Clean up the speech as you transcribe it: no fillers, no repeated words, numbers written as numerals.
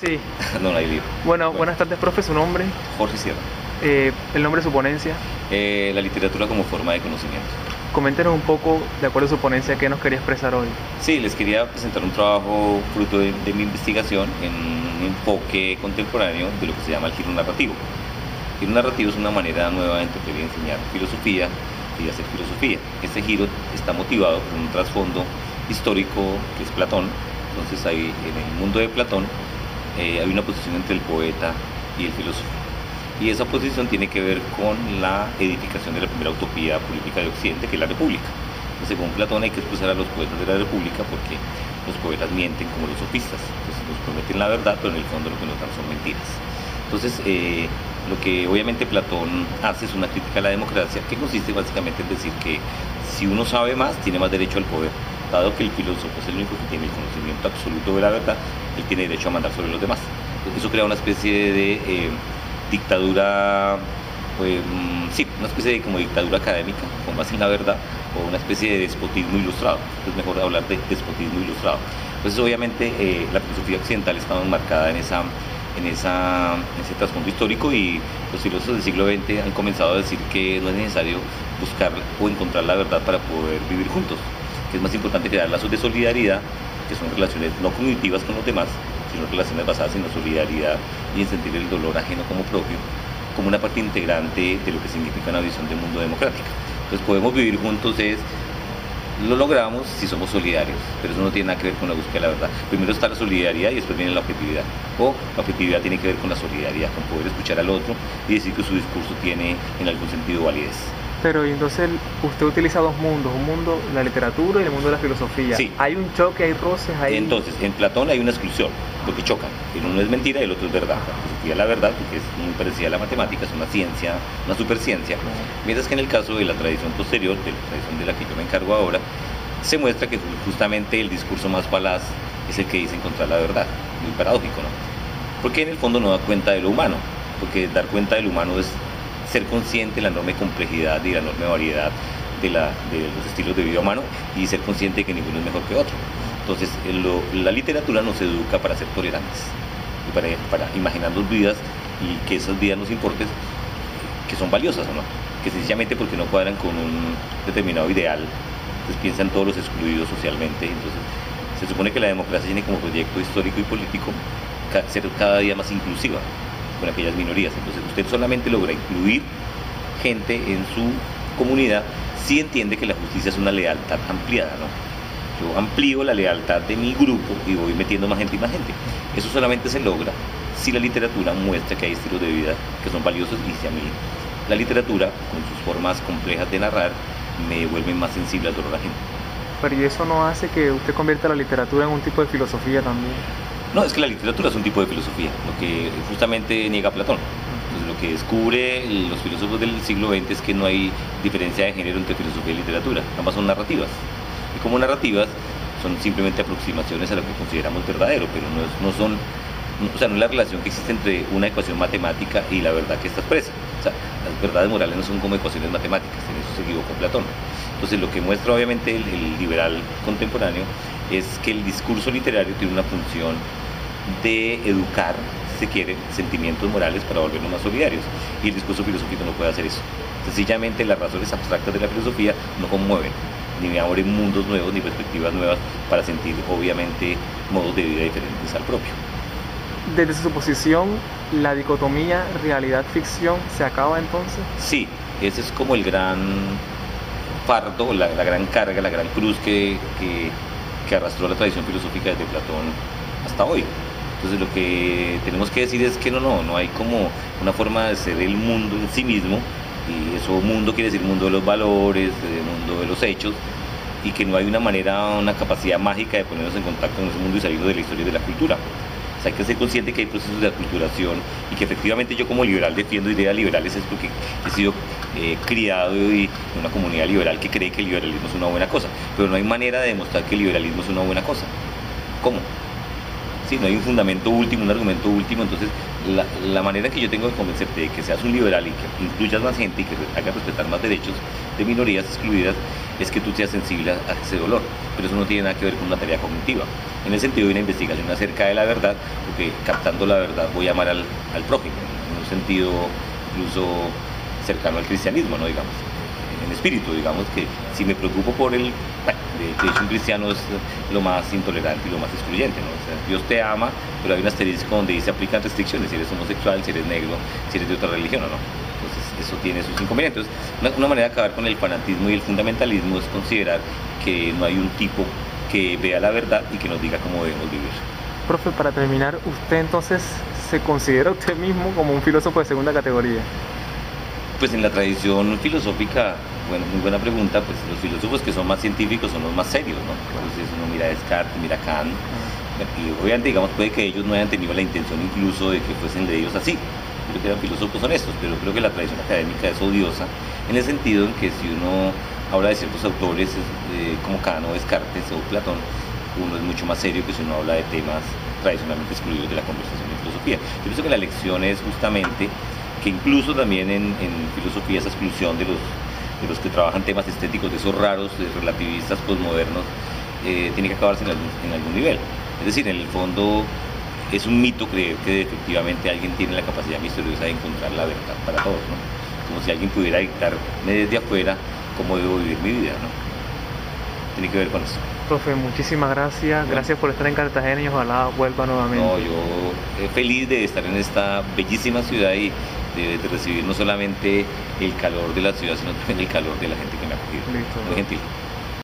Sí. No, no hay libro. Bueno, buenas tardes, profe. ¿Su nombre? Jorge Sierra. El nombre de su ponencia. La literatura como forma de conocimiento. Coméntenos un poco, de acuerdo a su ponencia, qué nos quería expresar hoy. Sí, les quería presentar un trabajo fruto de mi investigación en un enfoque contemporáneo de lo que se llama el giro narrativo. El giro narrativo es una manera nueva de entender y enseñar filosofía y de hacer filosofía. Este giro está motivado por un trasfondo histórico que es Platón. Entonces en el mundo de Platón hay una posición entre el poeta y el filósofo. Y esa posición tiene que ver con la edificación de la primera utopía política de Occidente, que es la República. Entonces, según Platón, hay que expulsar a los poetas de la República porque los poetas mienten como los sofistas. Entonces, nos prometen la verdad, pero en el fondo lo que nos dan son mentiras. Entonces, lo que obviamente Platón hace es una crítica a la democracia, que consiste básicamente en decir que si uno sabe más, tiene más derecho al poder. Dado que el filósofo es el único que tiene el conocimiento absoluto de la verdad, él tiene derecho a mandar sobre los demás. Entonces, eso crea una especie de dictadura, pues, sí, una especie de como dictadura académica, con base en la verdad, o una especie de despotismo ilustrado. Es mejor hablar de despotismo ilustrado. Entonces, obviamente, la filosofía occidental estaba enmarcada en ese trasfondo histórico, y los filósofos del siglo XX han comenzado a decir que no es necesario buscar o encontrar la verdad para poder vivir juntos, que es más importante crear lazos de solidaridad, que son relaciones no cognitivas con los demás, sino relaciones basadas en la solidaridad y en sentir el dolor ajeno como propio, como una parte integrante de lo que significa una visión de mundo democrática. Entonces, podemos vivir juntos lo logramos si somos solidarios, pero eso no tiene nada que ver con la búsqueda de la verdad. Primero está la solidaridad y después viene la objetividad. O la objetividad tiene que ver con la solidaridad, con poder escuchar al otro y decir que su discurso tiene en algún sentido validez. Pero entonces usted utiliza dos mundos, un mundo, la literatura y el mundo de la filosofía. Sí. Hay un choque, hay roces, hay... Entonces, en Platón hay una exclusión, porque chocan. El uno es mentira y el otro es verdad. La filosofía es la verdad, porque es muy parecida a la matemática, es una ciencia, una superciencia. Mientras que en el caso de la tradición posterior, de la tradición de la que yo me encargo ahora, se muestra que justamente el discurso más falaz es el que dice encontrar la verdad. Muy paradójico, ¿no? Porque en el fondo no da cuenta de lo humano, porque dar cuenta de lo humano es ser consciente de la enorme complejidad y la enorme variedad de los estilos de vida humano, y ser consciente de que ninguno es mejor que otro. Entonces, la literatura nos educa para ser tolerantes y para imaginarnos vidas, y que esas vidas nos importen, que son valiosas o no, que sencillamente porque no cuadran con un determinado ideal, entonces piensan todos los excluidos socialmente. Entonces, se supone que la democracia tiene como proyecto histórico y político ser cada día más inclusiva con aquellas minorías. Entonces, usted solamente logra incluir gente en su comunidad si entiende que la justicia es una lealtad ampliada, ¿no? Yo amplío la lealtad de mi grupo y voy metiendo más gente y más gente. Eso solamente se logra si la literatura muestra que hay estilos de vida que son valiosos, y si a mí la literatura, con sus formas complejas de narrar, me vuelve más sensible al dolor ajeno. Pero ¿y eso no hace que usted convierta la literatura en un tipo de filosofía también? No, es que la literatura es un tipo de filosofía, lo que justamente niega Platón. Entonces, lo que descubre los filósofos del siglo XX es que no hay diferencia de género entre filosofía y literatura, ambas son narrativas. Y como narrativas son simplemente aproximaciones a lo que consideramos verdadero, pero no es la relación que existe entre una ecuación matemática y la verdad que está expresa. O sea, las verdades morales no son como ecuaciones matemáticas, en eso se equivocó Platón. Entonces, lo que muestra obviamente el liberal contemporáneo es que el discurso literario tiene una función de educar, si se quiere, sentimientos morales para volvernos más solidarios, y el discurso filosófico no puede hacer eso. Sencillamente, las razones abstractas de la filosofía no conmueven, ni abren mundos nuevos ni perspectivas nuevas para sentir obviamente modos de vida diferentes al propio. Desde su posición, ¿la dicotomía realidad-ficción se acaba entonces? Sí, ese es como el gran fardo, la gran carga, la gran cruz que arrastró la tradición filosófica desde Platón hasta hoy. Entonces, lo que tenemos que decir es que no hay como una forma de ser el mundo en sí mismo, y eso mundo quiere decir mundo de los valores, mundo de los hechos, y que no hay una capacidad mágica de ponernos en contacto con ese mundo y salirnos de la historia y de la cultura. O sea, hay que ser consciente que hay procesos de aculturación, y que efectivamente yo como liberal defiendo ideas liberales, es porque he sido criado en una comunidad liberal que cree que el liberalismo es una buena cosa, pero no hay manera de demostrar que el liberalismo es una buena cosa. ¿Cómo? ¿sí? No hay un fundamento último, un argumento último. Entonces, la manera que yo tengo de convencerte de que seas un liberal y que incluyas más gente y que hagas respetar más derechos de minorías excluidas es que tú seas sensible a ese dolor. Pero eso no tiene nada que ver con una tarea cognitiva. En el sentido de una investigación acerca de la verdad, porque captando la verdad voy a amar al prójimo, en un sentido incluso cercano al cristianismo, ¿no? Digamos, en espíritu, digamos que si me preocupo por el... De hecho, un cristiano es lo más intolerante y lo más excluyente, ¿no? O sea, Dios te ama, pero hay un asterisco donde dice aplican restricciones, si eres homosexual, si eres negro, si eres de otra religión o no. Entonces, eso tiene sus inconvenientes. Una manera de acabar con el fanatismo y el fundamentalismo es considerar que no hay un tipo que vea la verdad y que nos diga cómo debemos vivir. Profe, para terminar, ¿usted entonces se considera usted mismo como un filósofo de segunda categoría? Pues en la tradición filosófica, bueno, muy buena pregunta, pues los filósofos que son más científicos son los más serios, ¿no? Entonces uno mira a Descartes, mira a Kant, y obviamente, digamos, puede que ellos no hayan tenido la intención incluso de que fuesen de ellos así, creo que eran filósofos honestos, pero creo que la tradición académica es odiosa, en el sentido en que si uno habla de ciertos autores como Kant o Descartes o Platón, uno es mucho más serio que si uno habla de temas tradicionalmente excluidos de la conversación en filosofía. Yo pienso que la lección es justamente que incluso también en filosofía esa exclusión de los que trabajan temas estéticos, de esos raros relativistas postmodernos, tiene que acabarse en algún nivel. Es decir, en el fondo es un mito creer que efectivamente alguien tiene la capacidad misteriosa de encontrar la verdad para todos, ¿no? Como si alguien pudiera dictarme desde afuera cómo debo vivir mi vida, ¿no? Tiene que ver con eso. Profe, muchísimas gracias. Bueno. Gracias por estar en Cartagena y ojalá vuelva nuevamente. No, yo feliz de estar en esta bellísima ciudad y de recibir no solamente el calor de la ciudad, sino también el calor de la gente que me ha acogido. Listo. Muy gentil.